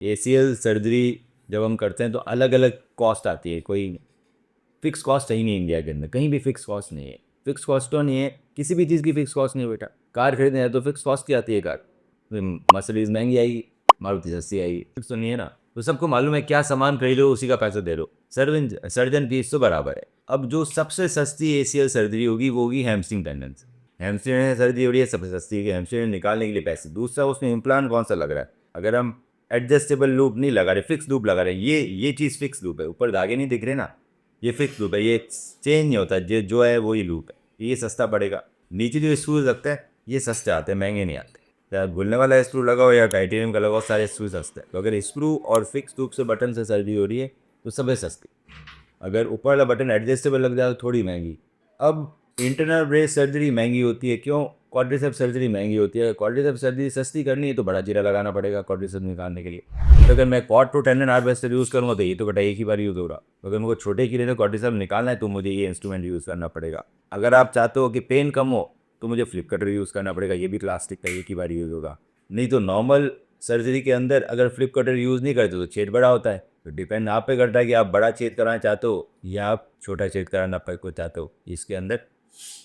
ACL surgery जब हम करते हैं तो अलग अलग कॉस्ट आती है, कोई फिक्स कॉस्ट है ही नहीं इंडिया के अंदर, कहीं भी फिक्स कॉस्ट नहीं है। फिक्स कॉस्ट तो नहीं है, किसी भी चीज़ की फिक्स कॉस्ट नहीं है बेटा। कार खरीदने हैं तो फिक्स कॉस्ट की आती है कार, मर्सिडीज महंगी आएगी, मारुति सस्ती आएगी, फिक्स तो नहीं है ना। तो सबको मालूम है क्या सामान खरीदो उसी का पैसा दे दो, सर्जन फीस तो बराबर है। अब जो सबसे सस्ती ACL सर्जरी होगी वो होगी हैमस्ट्रिंग टेंडन से। हैमस्ट्रिंग सर्जरी हो रही है सबसे सस्ती है, हैमस्ट्रिंग निकालने के लिए पैसे। दूसरा उसमें इम्प्लांट कौन सा लग रहा है, अगर हम एडजस्टेबल लूप नहीं लगा रहे, फिक्स लूप लगा रहे हैं, ये चीज़ फिक्स लूप है, ऊपर धागे नहीं दिख रहे ना, ये फिक्स लूप है, ये चेंज नहीं होता, ये जो है वही लूप है। ये सस्ता पड़ेगा। नीचे जो स्क्रूज लगते हैं ये सस्ते आते हैं, महंगे नहीं आते। या घुलने वाला स्क्रू लगाओ या टाइटेनियम का लगाओ, सारे स्क्रू सस्ते हैं। तो अगर स्क्रू और फिक्स लूप से बटन से सर्जरी हो रही है तो सबसे सस्ती। अगर ऊपर वाला बटन एडजस्टेबल लग जाए तो थोड़ी महंगी। अब इंटरनल ब्रेस सर्जरी महंगी होती है, क्यों? क्वाड्रिसेप्स सर्जरी महंगी होती है। क्वाड्रिसेप्स सर्जरी सस्ती करनी है तो बड़ा जीरा लगाना पड़ेगा क्वाड्रिसेप्स निकालने के लिए। तो अगर मैं quad to tendon harvester use करूँगा तो ये तो बेटा एक ही बार यूज़ हो रहा। अगर मुझे छोटे कीड़े ने क्वाड्रिसेप्स निकालना है तो मुझे ये इंस्ट्रूमेंट यूज़ करना पड़ेगा। अगर आप चाहते हो कि पेन कम हो तो मुझे फ्लिप कटर यूज़ करना पड़ेगा, ये भी प्लास्टिक का एक ही बार यूज़ होगा। नहीं तो नॉर्मल सर्जरी के अंदर अगर फ्लिप कटर यूज़ नहीं करते तो छेद बड़ा होता है। तो डिपेंड आप पे करता है कि आप बड़ा छेद कराना चाहते हो या आप छोटा छेद कराना को चाहते हो। इसके अंदर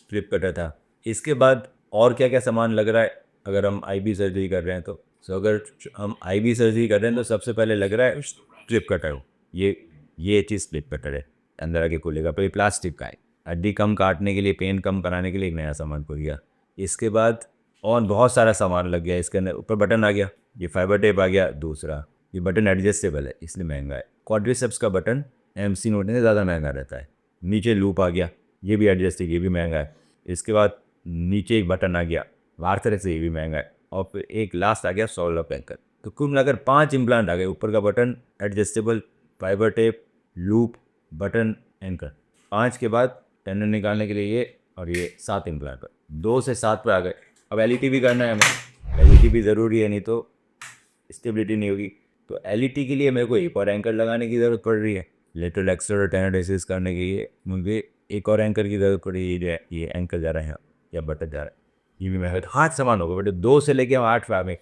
फ्लिप कटर था। इसके बाद और क्या क्या सामान लग रहा है अगर हम IB सर्जरी कर रहे हैं तो? अगर हम IB सर्जरी कर रहे हैं तो सबसे पहले लग रहा है फ्लिप कटर हो। ये चीज़ फ्लिप कटर है, अंदर आके खुलेगा। तो ये प्लास्टिक का है, हड्डी कम काटने के लिए, पेन कम कराने के लिए एक नया सामान खुल गया। इसके बाद और बहुत सारा सामान लग गया इसके अंदर। ऊपर बटन आ गया, ये फाइबर टेप आ गया। दूसरा ये बटन एडजस्टेबल है इसलिए महंगा है। क्वाड्रिसेप्स का बटन MC नोट से ज़्यादा महंगा रहता है। नीचे लूप आ गया, ये भी एडजस्टेबल, ये भी महंगा है। इसके बाद नीचे एक बटन आ गया वार्तर से, ये भी महंगा है। और फिर एक लास्ट आ गया सोलर एंकर। तो कुल मिलाकर 5 इम्प्लांट आ गए। ऊपर का button adjustable, fibre tape, loop, button, anchor. 5 के बाद टेंडन निकालने के लिए ये, और ये 7 इम्प्लांट पर 2 से 7 पर आ गए। अब LET भी करना है हमें, LET भी ज़रूरी है, नहीं तो स्टेबिलिटी नहीं होगी। तो LET के लिए मेरे को एक और एंकर लगाने की ज़रूरत पड़ रही है। लेटरल एक्सलर टेनोडेसिस करने के लिए मुझे एक और एंकर की ज़रूरत पड़ी है। ये एंकर जा रहा है या बटन जा रहा है, ये भी महंगा। 8 सामान होगा बेटे, 2 से लेके 8 फैमिली।